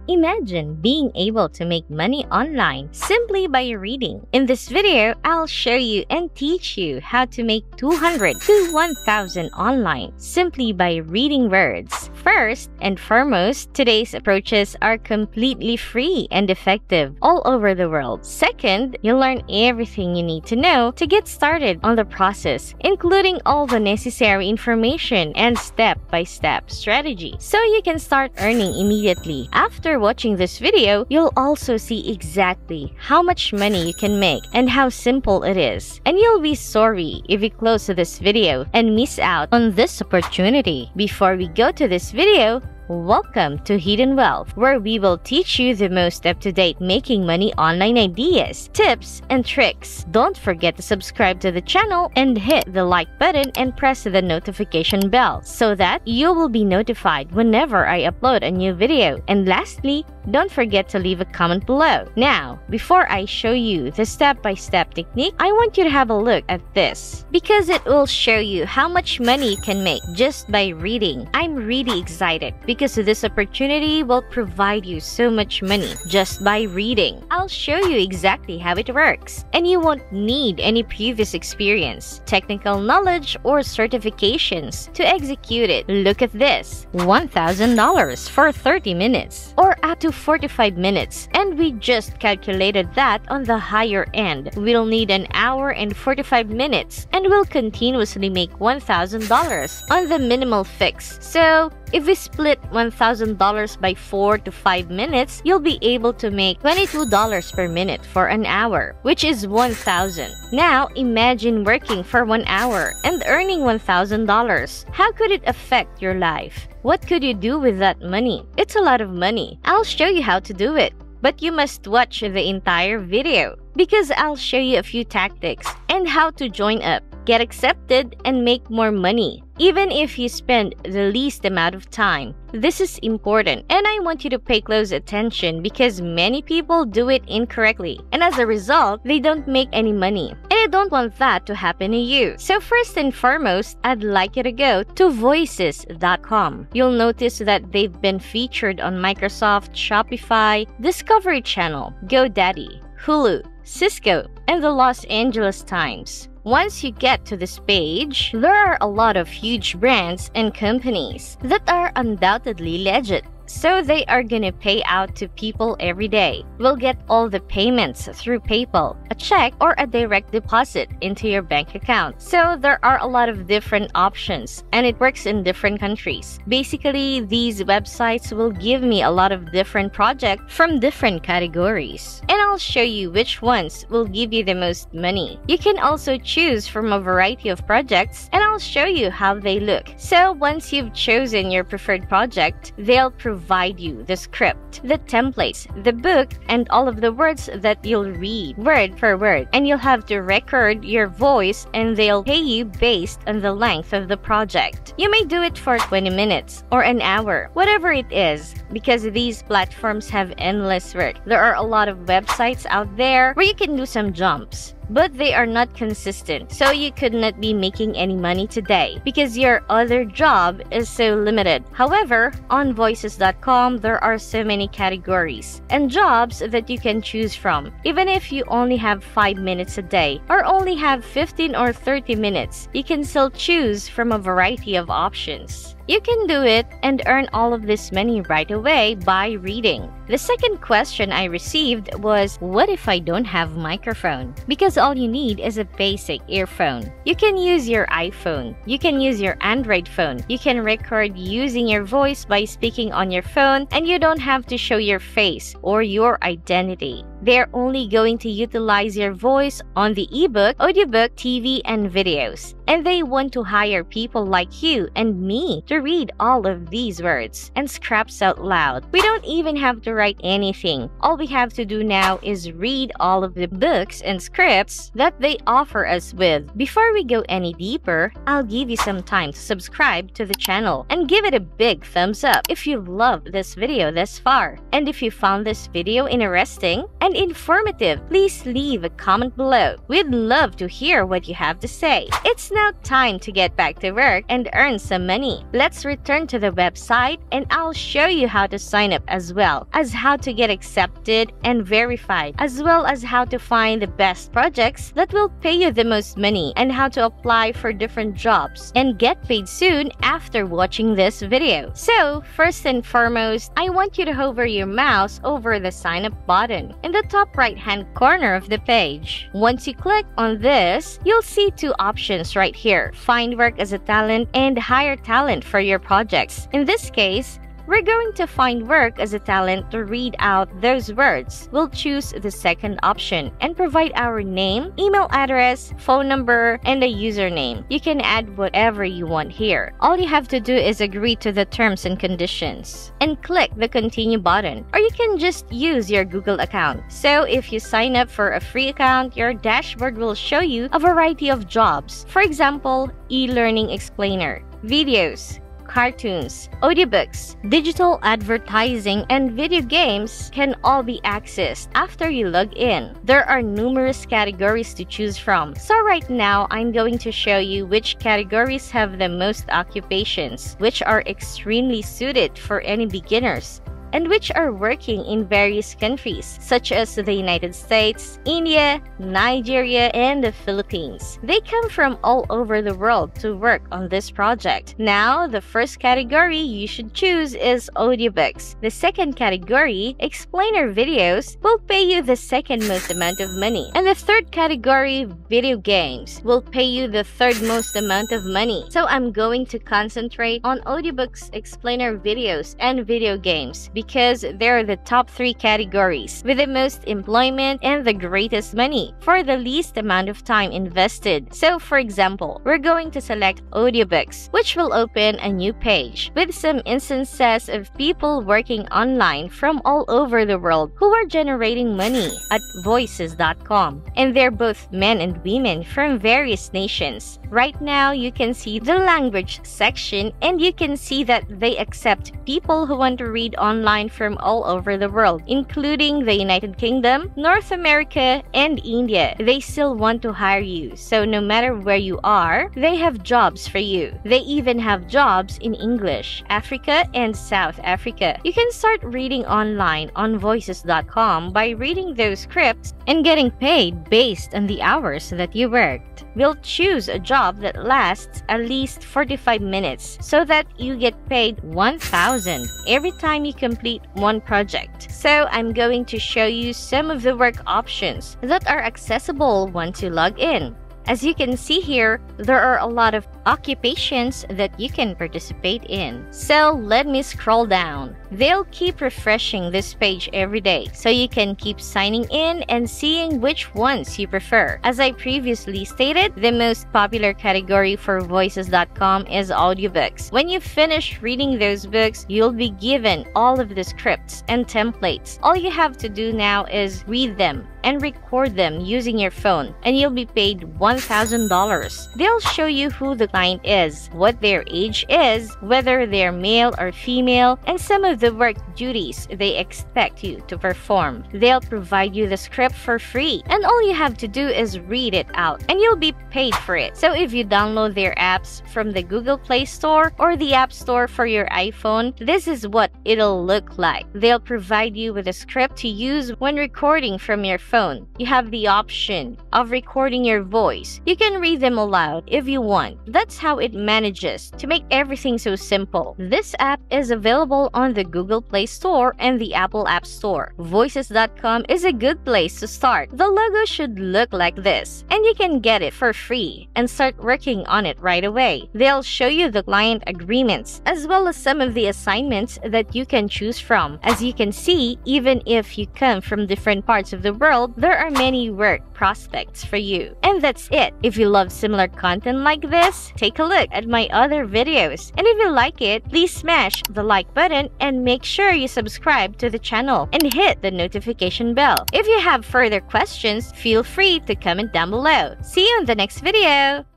Imagine being able to make money online simply by reading. In this video, I'll show you and teach you how to make 200 to 1,000 online simply by reading words. First and foremost, today's approaches are completely free and effective all over the world. Second, you'll learn everything you need to know to get started on the process, including all the necessary information and step-by-step strategy, so you can start earning immediately. After watching this video, you'll also see exactly how much money you can make and how simple it is. And you'll be sorry if you close this video and miss out on this opportunity. Before we go to this video, welcome to Hidden Wealth, where we will teach you the most up-to-date making money online ideas, tips, and tricks. Don't forget to subscribe to the channel and hit the like button and press the notification bell so that you will be notified whenever I upload a new video. And lastly, don't forget to leave a comment below. Now, before I show you the step-by-step technique, I want you to have a look at this because it will show you how much money you can make just by reading. I'm really excited because this opportunity will provide you so much money just by reading. I'll show you exactly how it works, and you won't need any previous experience, technical knowledge, or certifications to execute it. Look at this: $1,000 for 30 minutes or up to 45 minutes. And we just calculated that on the higher end. We'll need an hour and 45 minutes and we'll continuously make $1,000 on the minimal fix. So if we split $1,000 by 4 to 5 minutes, you'll be able to make $22 per minute for an hour, which is $1,000. Now, imagine working for 1 hour and earning $1,000. How could it affect your life? What could you do with that money? It's a lot of money. I'll show you how to do it, but you must watch the entire video because I'll show you a few tactics and how to join up, get accepted, and make more money, even if you spend the least amount of time. This is important, and I want you to pay close attention because many people do it incorrectly, and as a result, they don't make any money. And I don't want that to happen to you. So first and foremost, I'd like you to go to voices.com. You'll notice that they've been featured on Microsoft, Shopify, Discovery Channel, GoDaddy, Hulu, Cisco, and the Los Angeles Times. Once you get to this page, there are a lot of huge brands and companies that are undoubtedly legit. So they are gonna pay out to people every day. We'll get all the payments through PayPal, a check, or a direct deposit into your bank account. So there are a lot of different options, and it works in different countries. Basically, these websites will give me a lot of different projects from different categories, and I'll show you which ones will give you the most money. You can also choose from a variety of projects, and I'll show you how they look. So once you've chosen your preferred project, they'll provide you the script, the templates, the book, and all of the words that you'll read word for word. And you'll have to record your voice, and they'll pay you based on the length of the project. You may do it for 20 minutes or an hour, whatever it is, because these platforms have endless work. There are a lot of websites out there where you can do some jumps, but they are not consistent, so you could not be making any money today because your other job is so limited. However, on voices.com, there are so many categories and jobs that you can choose from. Even if you only have 5 minutes a day or only have 15 or 30 minutes, you can still choose from a variety of options. You can do it and earn all of this money right away by reading. The second question I received was, what if I don't have a microphone? Because all you need is a basic earphone. You can use your iPhone. You can use your Android phone. You can record using your voice by speaking on your phone, and you don't have to show your face or your identity. They're only going to utilize your voice on the ebook, audiobook, TV, and videos. And they want to hire people like you and me to read all of these words and scraps out loud. We don't even have to write anything. All we have to do now is read all of the books and scripts that they offer us with. Before we go any deeper, I'll give you some time to subscribe to the channel and give it a big thumbs up if you've loved this video this far. And if you found this video interesting and informative, please leave a comment below. We'd love to hear what you have to say. It's now time to get back to work and earn some money. Let's return to the website and I'll show you how to sign up, as well as how to get accepted and verified, as well as how to find the best projects that will pay you the most money, and how to apply for different jobs and get paid soon after watching this video. So first and foremost, I want you to hover your mouse over the sign up button in the top right hand corner of the page. Once you click on this, you'll see two options right here: find work as a talent and hire talent for your projects. In this case, we're going to find work as a talent to read out those words. We'll choose the second option and provide our name, email address, phone number, and a username. You can add whatever you want here. All you have to do is agree to the terms and conditions and click the continue button, or you can just use your Google account. So if you sign up for a free account, your dashboard will show you a variety of jobs. For example, e-learning explainer, videos, cartoons, audiobooks, digital advertising, and video games can all be accessed after you log in. There are numerous categories to choose from. So right now, I'm going to show you which categories have the most occupations, which are extremely suited for any beginners, and which are working in various countries such as the United States, India, Nigeria, and the Philippines. They come from all over the world to work on this project. Now, the first category you should choose is audiobooks. The second category, explainer videos, will pay you the second most amount of money. And the third category, video games, will pay you the third most amount of money. So I'm going to concentrate on audiobooks, explainer videos, and video games, because they're the top three categories with the most employment and the greatest money for the least amount of time invested. So for example, we're going to select audiobooks, which will open a new page with some instances of people working online from all over the world who are generating money at voices.com. And they're both men and women from various nations. Right now, you can see the language section, and you can see that they accept people who want to read online from all over the world, including the United Kingdom, North America, and India. They still want to hire you, so no matter where you are, they have jobs for you. They even have jobs in English, Africa, and South Africa. You can start reading online on voices.com by reading those scripts and getting paid based on the hours that you worked. We'll choose a job that lasts at least 45 minutes so that you get paid 1,000 every time you complete one project. So I'm going to show you some of the work options that are accessible once you log in. As you can see here, there are a lot of occupations that you can participate in. So let me scroll down. They'll keep refreshing this page every day, so you can keep signing in and seeing which ones you prefer. As I previously stated, the most popular category for voices.com is audiobooks. When you finish reading those books, you'll be given all of the scripts and templates. All you have to do now is read them and record them using your phone, and you'll be paid $1,000. They'll show you who the client is, what their age is, whether they're male or female, and some of the work duties they expect you to perform. They'll provide you the script for free, and all you have to do is read it out, and you'll be paid for it. So if you download their apps from the Google Play Store or the App Store for your iPhone, this is what it'll look like. They'll provide you with a script to use when recording from your phone. You have the option of recording your voice. You can read them aloud if you want. That's how it manages to make everything so simple. This app is available on the Google Play Store and the Apple App Store. Voices.com is a good place to start. The logo should look like this, and you can get it for free and start working on it right away. They'll show you the client agreements as well as some of the assignments that you can choose from. As you can see, even if you come from different parts of the world, there are many work prospects for you. And that's it. If you love similar content like this, take a look at my other videos. And if you like it, please smash the like button and make sure you subscribe to the channel and hit the notification bell. If you have further questions, feel free to comment down below. See you in the next video!